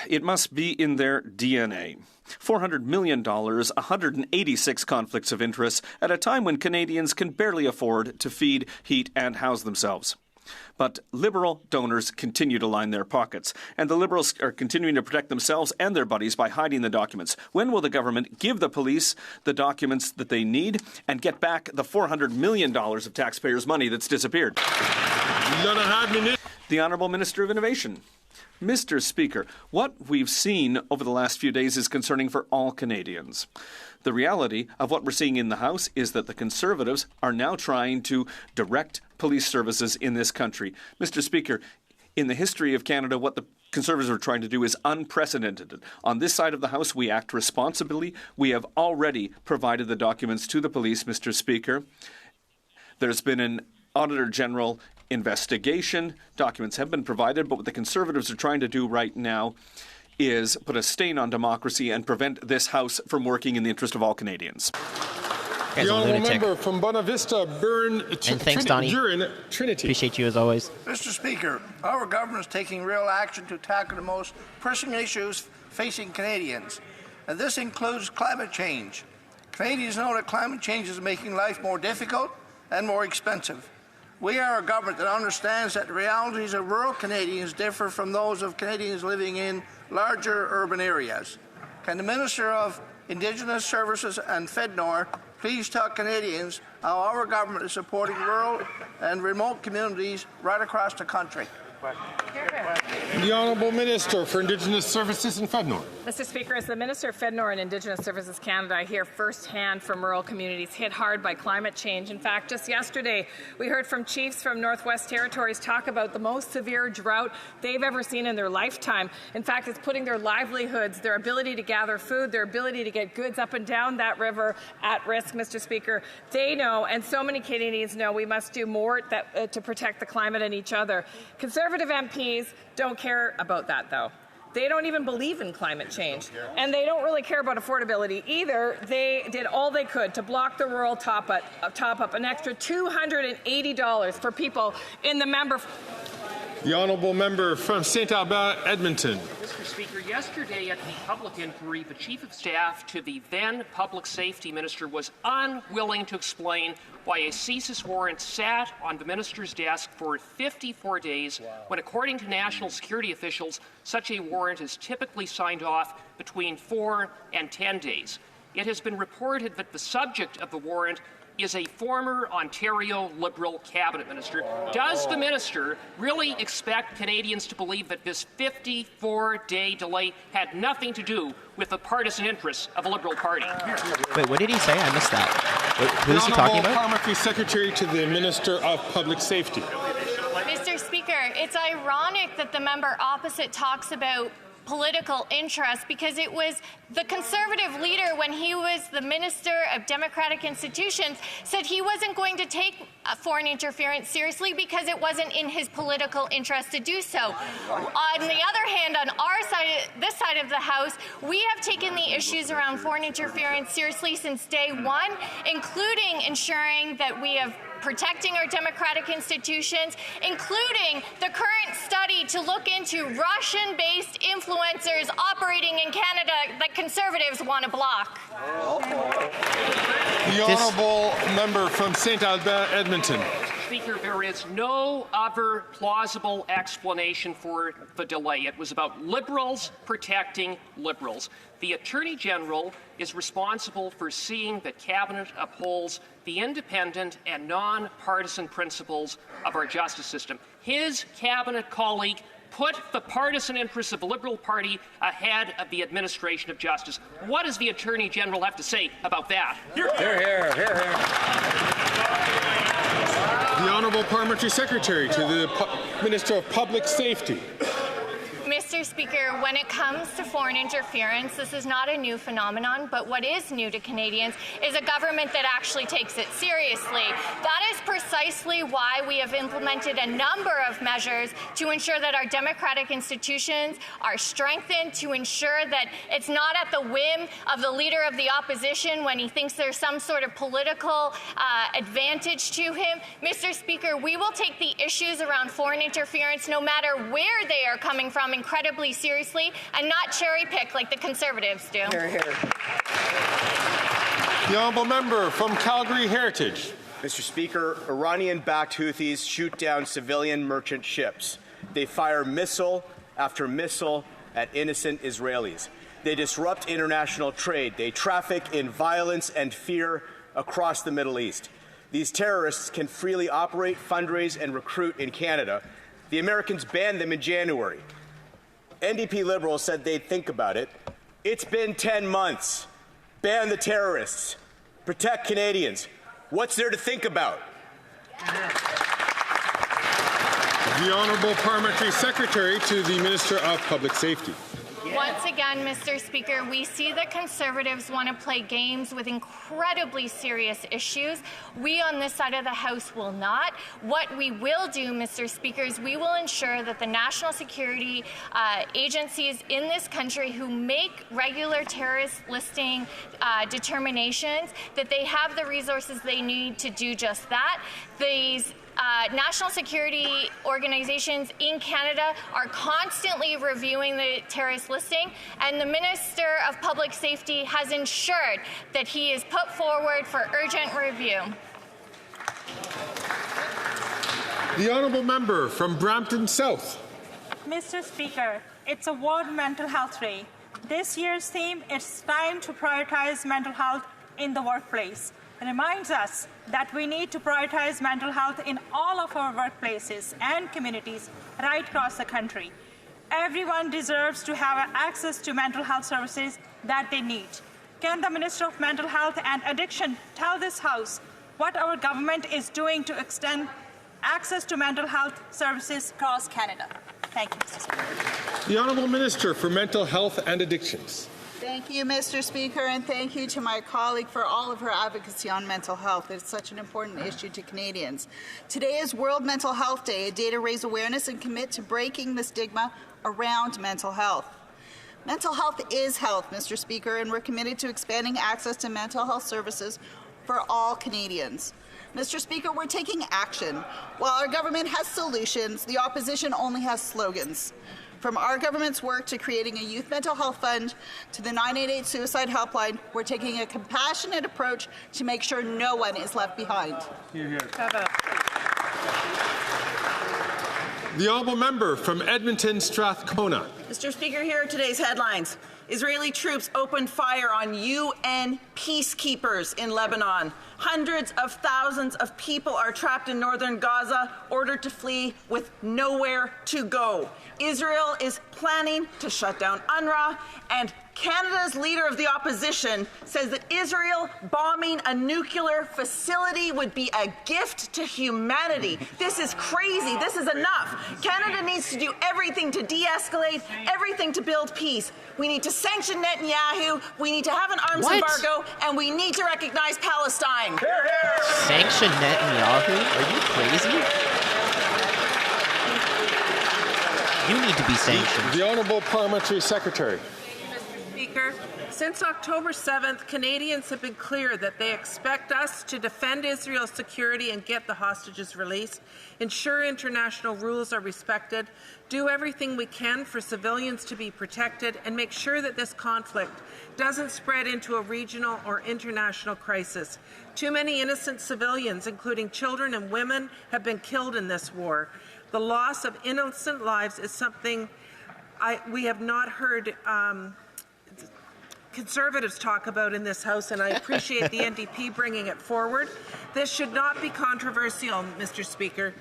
It must be in their DNA. $400 million, 186 conflicts of interest at a time when Canadians can barely afford to feed, heat, and house themselves. But Liberal donors continue to line their pockets, and the Liberals are continuing to protect themselves and their buddies by hiding the documents. When will the government give the police the documents that they need and get back the $400 million of taxpayers' money that's disappeared? The Honourable Minister of Innovation. Mr. Speaker, what we've seen over the last few days is concerning for all Canadians. The reality of what we're seeing in the House is that the Conservatives are now trying to direct police services in this country. Mr. Speaker, in the history of Canada, what the Conservatives are trying to do is unprecedented. On this side of the House, we act responsibly. We have already provided the documents to the police, Mr. Speaker. There's been an Auditor General investigation. Documents have been provided, but what the Conservatives are trying to do right now is put a stain on democracy and prevent this House from working in the interest of all Canadians. The Honourable Member from Bonavista, Burn, and thanks, Donnie. Trinity. Appreciate you as always. Mr. Speaker, our government is taking real action to tackle the most pressing issues facing Canadians, and this includes climate change. Canadians know that climate change is making life more difficult and more expensive. We are a government that understands that the realities of rural Canadians differ from those of Canadians living in larger urban areas. Can the Minister of Indigenous Services and FedNor please tell Canadians how our government is supporting rural and remote communities right across the country? The Honourable Minister for Indigenous Services and FedNor. Mr. Speaker, as the Minister of FedNor and Indigenous Services Canada, I hear firsthand from rural communities hit hard by climate change. In fact, just yesterday, we heard from chiefs from Northwest Territories talk about the most severe drought they've ever seen in their lifetime. In fact, it's putting their livelihoods, their ability to gather food, their ability to get goods up and down that river at risk, Mr. Speaker. They know, and so many Canadians know, we must do more to protect the climate and each other. Conservative MPs don't care about that, though. They don't even believe in climate change. And they don't really care about affordability either. They did all they could to block the rural top-up, an extra $280 for people in the member. The Honourable Member from St. Albert, Edmonton. Mr. Speaker, yesterday at the public inquiry, the Chief of Staff to the then Public Safety Minister was unwilling to explain why a CSIS warrant sat on the Minister's desk for 54 days, when, according to national security officials, such a warrant is typically signed off between 4 and 10 days. It has been reported that the subject of the warrant is a former Ontario Liberal cabinet minister. Does the minister really expect Canadians to believe that this 54-day delay had nothing to do with the partisan interests of a Liberal Party? Wait, what did he say? I missed that. Who is he talking about? Parliamentary Secretary to the Minister of Public Safety. Mr. Speaker, it's ironic that the member opposite talks about political interest, because it was the Conservative leader, when he was the Minister of Democratic Institutions, said he wasn't going to take foreign interference seriously because it wasn't in his political interest to do so. On the other hand, on our side, this side of the House, we have taken the issues around foreign interference seriously since day one, including ensuring that we have protecting our democratic institutions, including the current study to look into Russian-based influencers operating in Canada that Conservatives want to block. The Honourable Member from St. Albert, Edmonton. Speaker, there is no other plausible explanation for the delay. It was about Liberals protecting Liberals. The Attorney General is responsible for seeing that Cabinet upholds the independent and non-partisan principles of our justice system. His Cabinet colleague put the partisan interests of the Liberal Party ahead of the administration of justice. What does the Attorney General have to say about that? Hear, hear, hear, hear. The Honourable Parliamentary Secretary to the Minister of Public Safety. Mr. Speaker, when it comes to foreign interference, this is not a new phenomenon, but what is new to Canadians is a government that actually takes it seriously. That is precisely why we have implemented a number of measures to ensure that our democratic institutions are strengthened, to ensure that it's not at the whim of the leader of the opposition when he thinks there's some sort of political advantage to him. Mr. Speaker, we will take the issues around foreign interference, no matter where they are coming from, incredibly seriously, and not cherry pick like the Conservatives do. Hear, hear. The Honourable Member from Calgary Heritage. Mr. Speaker, Iranian-backed Houthis shoot down civilian merchant ships. They fire missile after missile at innocent Israelis. They disrupt international trade. They traffic in violence and fear across the Middle East. These terrorists can freely operate, fundraise, and recruit in Canada. The Americans banned them in January. NDP Liberals said they'd think about it. It's been 10 months. Ban the terrorists. Protect Canadians. What's there to think about? The Honourable Parliamentary Secretary to the Minister of Public Safety. Once again, Mr. Speaker, we see that Conservatives want to play games with incredibly serious issues. We on this side of the House will not. What we will do, Mr. Speaker, is we will ensure that the national security agencies in this country who make regular terrorist listing determinations, that they have the resources they need to do just that. These national security organizations in Canada are constantly reviewing the terrorist listing, and the Minister of Public Safety has ensured that he is put forward for urgent review. The Honourable Member from Brampton South. Mr. Speaker, it's a World Mental Health Day. This year's theme is time to prioritise mental health in the workplace. reminds us that we need to prioritize mental health in all of our workplaces and communities right across the country. Everyone deserves to have access to mental health services that they need. Can the Minister of Mental Health and Addiction tell this House what our government is doing to extend access to mental health services across Canada? Thank you, Mr. Speaker. The Honourable Minister for Mental Health and Addictions. Thank you, Mr. Speaker, and thank you to my colleague for all of her advocacy on mental health. It's such an important issue to Canadians. Today is World Mental Health Day, a day to raise awareness and commit to breaking the stigma around mental health. Mental health is health, Mr. Speaker, and we're committed to expanding access to mental health services for all Canadians. Mr. Speaker, we're taking action. While our government has solutions, the opposition only has slogans. From our government's work to creating a youth mental health fund to the 988 suicide helpline, we're taking a compassionate approach to make sure no one is left behind. Hear, hear. The Honourable Member from Edmonton Strathcona. Mr. Speaker, here are today's headlines. Israeli troops opened fire on UN peacekeepers in Lebanon. Hundreds of thousands of people are trapped in northern Gaza, ordered to flee with nowhere to go. Israel is planning to shut down UNRWA, and Canada's leader of the opposition says that Israel bombing a nuclear facility would be a gift to humanity. This is crazy. This is enough. Canada needs to do everything to de-escalate, everything to build peace. We need to sanction Netanyahu, we need to have an arms embargo, and we need to recognize Palestine. Sanction Netanyahu? Are you crazy? You need to be sanctioned. The Honourable Parliamentary Secretary. Speaker, since October 7th, Canadians have been clear that they expect us to defend Israel's security and get the hostages released, ensure international rules are respected, do everything we can for civilians to be protected, and make sure that this conflict doesn't spread into a regional or international crisis. Too many innocent civilians, including children and women, have been killed in this war. The loss of innocent lives is something we have not heard Conservatives talk about in this House, and I appreciate the NDP bringing it forward. This should not be controversial, Mr. Speaker.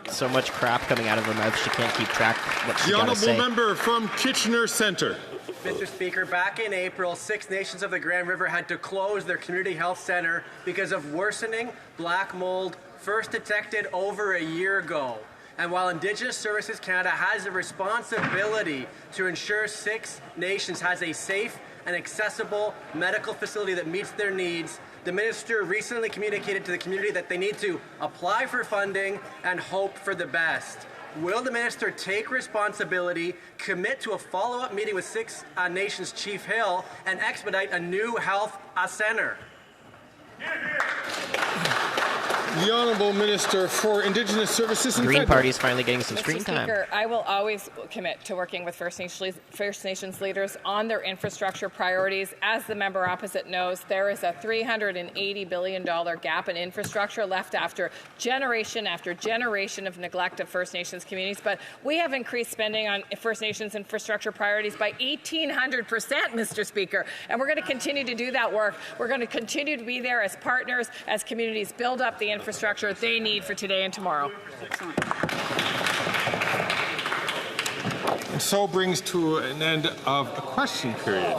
So much crap coming out of her mouth, she can't keep track of what she gotta say. The Honourable Member from Kitchener Centre. Mr. Speaker, back in April, 6 nations of the Grand River had to close their community health centre because of worsening black mold, first detected over a year ago. And while Indigenous Services Canada has a responsibility to ensure 6 nations has a safe and accessible medical facility that meets their needs, the minister recently communicated to the community that they need to apply for funding and hope for the best. Will the minister take responsibility, commit to a follow-up meeting with 6 Nations Chief Hill, and expedite a new health centre? The Honourable Minister for Indigenous Services and Green Party is finally getting some screen time. Speaker, I will always commit to working with First Nations leaders on their infrastructure priorities. As the member opposite knows, there is a $380 billion gap in infrastructure left after generation of neglect of First Nations communities. But we have increased spending on First Nations infrastructure priorities by 1,800%, Mr. Speaker. And we're going to continue to do that work. We're going to continue to be there as partners, as communities build up the infrastructure they need for today and tomorrow. And so brings to an end of a question period.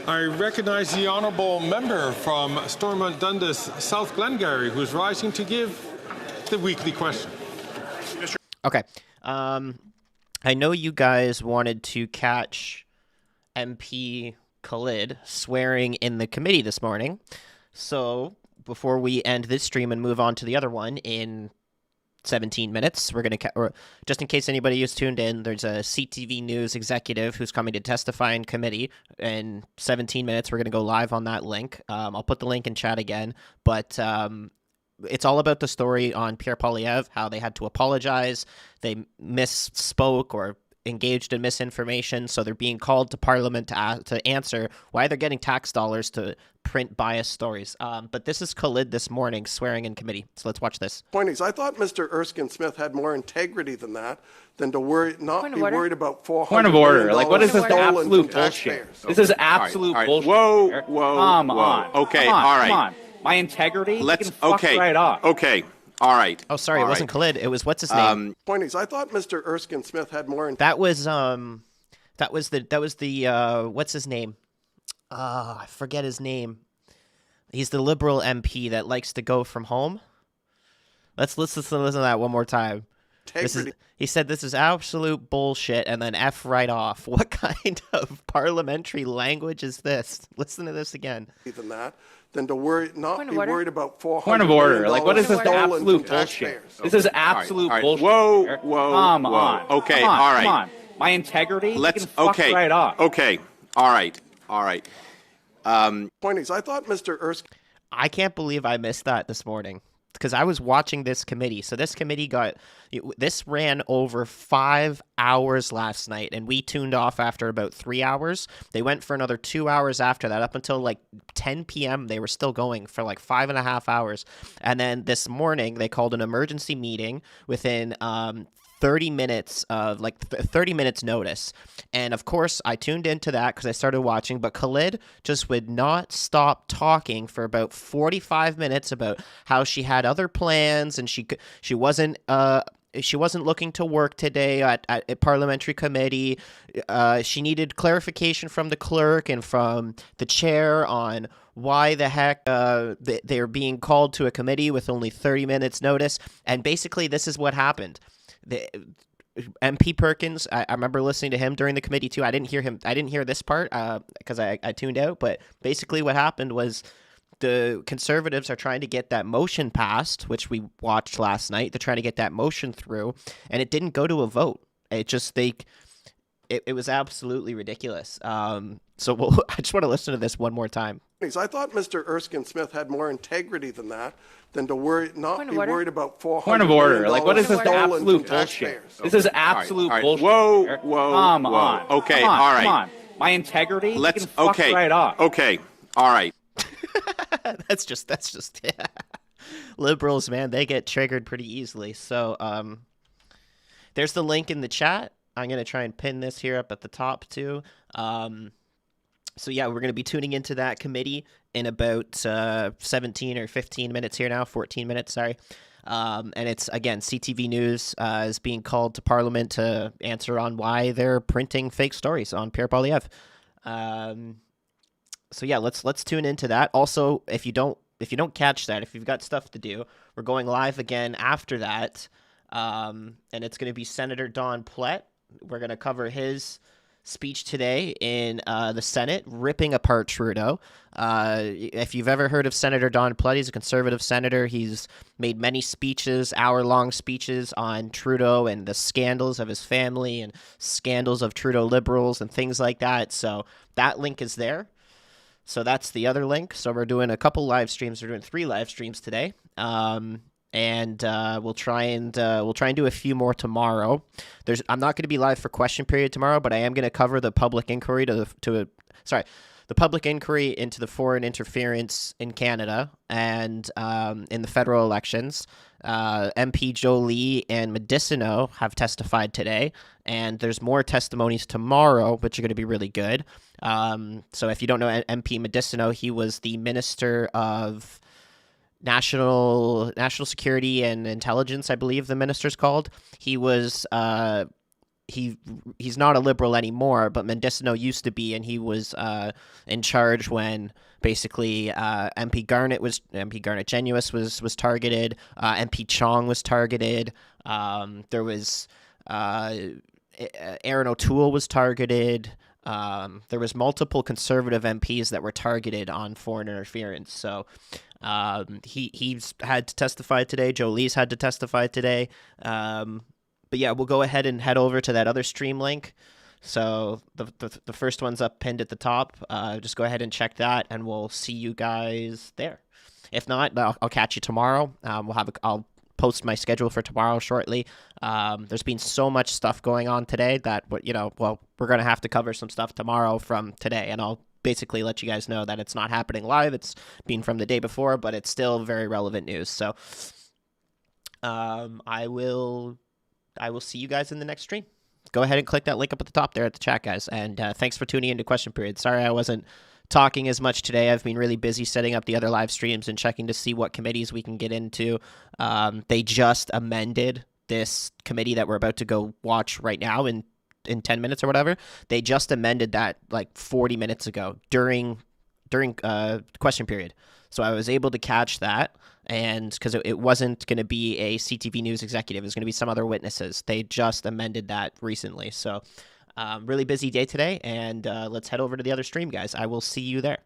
I recognize the Honourable Member from Stormont Dundas, South Glengarry, who is rising to give the weekly question. Okay. I know you guys wanted to catch MP Khalid swearing in the committee this morning. So before we end this stream and move on to the other one in 17 minutes, we're going to, just in case anybody who's tuned in, there's a CTV News executive who's coming to testify in committee. In 17 minutes, we're going to go live on that link. I'll put the link in chat again, but it's all about the story on Pierre Poilievre, how they had to apologize, they misspoke, or engaged in misinformation, so they're being called to Parliament to answer why they're getting tax dollars to print biased stories. But this is Khalid this morning swearing in committee. So let's watch this. Point is, I thought Mr. Erskine Smith had more integrity than that, than to not be worried about $400 Point of order. million Like, what is this stolen absolute from bullshit? taxpayers. This is absolute bullshit. Whoa. Come on. Okay, come on, all right. Come on. My integrity? Let's, you can fuck right off. Okay. All right. Oh, sorry, All it wasn't right. Khalid. It was what's his name? Point is, I thought Mr. Erskine Smith had more. That was the what's his name? I forget his name. He's the Liberal MP that likes to go from home. Let's listen to that one more time. He said this is absolute bullshit and then F right off. What kind of parliamentary language is this? Listen to this again. Than that, than to not be worried about $400 Point of order. Like, what is this stolen absolute from bullshit? taxpayers. This is absolute All right. bullshit. Whoa. Come on. Okay, Come on. all right. Come on. My integrity? Let's. You can fuck Okay. right off. Okay. All right. Point is, I thought Mr. Erskine. I can't believe I missed that this morning because I was watching this committee. So this committee ran over 5 hours last night, and we tuned off after about 3 hours. They went for another 2 hours after that, up until like 10 p.m. They were still going for like 5.5 hours. And then this morning, they called an emergency meeting within 30 minutes of 30 minutes notice. And of course I tuned into that because I started watching, but Khalid just would not stop talking for about 45 minutes about how she had other plans and she wasn't looking to work today at a parliamentary committee. She needed clarification from the clerk and from the chair on why the heck they're being called to a committee with only 30 minutes notice. And basically this is what happened. The MP Perkins, I remember listening to him during the committee too. I didn't hear this part because I tuned out. But basically what happened was the Conservatives are trying to get that motion passed, which we watched last night. They're trying to get that motion through, and it didn't go to a vote. It was absolutely ridiculous. So I just want to listen to this one more time. I thought Mr. Erskine Smith had more integrity than that, than to not be worried about $400 Point of order. Like, what is this stolen absolute from bullshit? taxpayers. This is absolute All right. bullshit. Whoa. Come on. Okay. Come on. All right. Come on. My integrity? Let's. You can fuck Okay. right off. Okay. All right. that's just liberals, man. They get triggered pretty easily. So there's the link in the chat. I'm gonna try and pin this here up at the top too. So yeah, we're gonna be tuning into that committee in about 17 or 15 minutes here now. 14 minutes, sorry. And it's again, CTV News is being called to Parliament to answer on why they're printing fake stories on Pierre Poilievre. So yeah, let's tune into that. Also, if you don't catch that, if you've got stuff to do, we're going live again after that, and it's going to be Senator Don Plett. We're going to cover his speech today in the Senate, ripping apart Trudeau. If you've ever heard of Senator Don Plett, he's a Conservative senator. He's made many speeches, hour-long speeches on Trudeau and the scandals of his family and scandals of Trudeau Liberals and things like that. So that link is there. So that's the other link. So we're doing a couple live streams. We're doing 3 live streams today. And we'll try and do a few more tomorrow. I'm not going to be live for question period tomorrow, but I am going to cover the public inquiry the public inquiry into the foreign interference in Canada and in the federal elections. MP Jolie and Medicino have testified today, and there's more testimonies tomorrow, which are going to be really good. So if you don't know MP Medicino, he was the Minister of National Security and Intelligence, I believe the minister's called. He was he's not a Liberal anymore, but Mendicino used to be, and he was in charge when basically MP Garnet Genuis was targeted, MP Chong was targeted. There was Aaron O'Toole was targeted. There was multiple Conservative MPs that were targeted on foreign interference. So he's had to testify today. Jolie's had to testify today. But yeah, we'll go ahead and head over to that other stream link. So the first one's up pinned at the top. Just go ahead and check that, and we'll see you guys there. If not, I'll catch you tomorrow. I'll post my schedule for tomorrow shortly. There's been so much stuff going on today that, we're going to have to cover some stuff tomorrow from today, and I'll basically let you guys know that it's not happening live. It's been from the day before, but it's still very relevant news. So I will see you guys in the next stream. Go ahead and click that link up at the top there at the chat, guys. And thanks for tuning into Question Period. Sorry I wasn't talking as much today. I've been really busy setting up the other live streams and checking to see what committees we can get into. They just amended this committee that we're about to go watch right now in 10 minutes or whatever. They just amended that like 40 minutes ago during Question Period. So I was able to catch that, and because it wasn't going to be a CTV News executive, it was going to be some other witnesses. They just amended that recently. So really busy day today, and let's head over to the other stream, guys. I will see you there.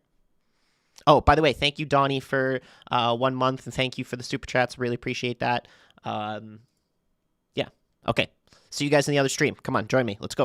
Oh, by the way, thank you, Donnie, for 1 month, and thank you for the super chats. Really appreciate that. Yeah. Okay. See you guys in the other stream. Come on, join me. Let's go.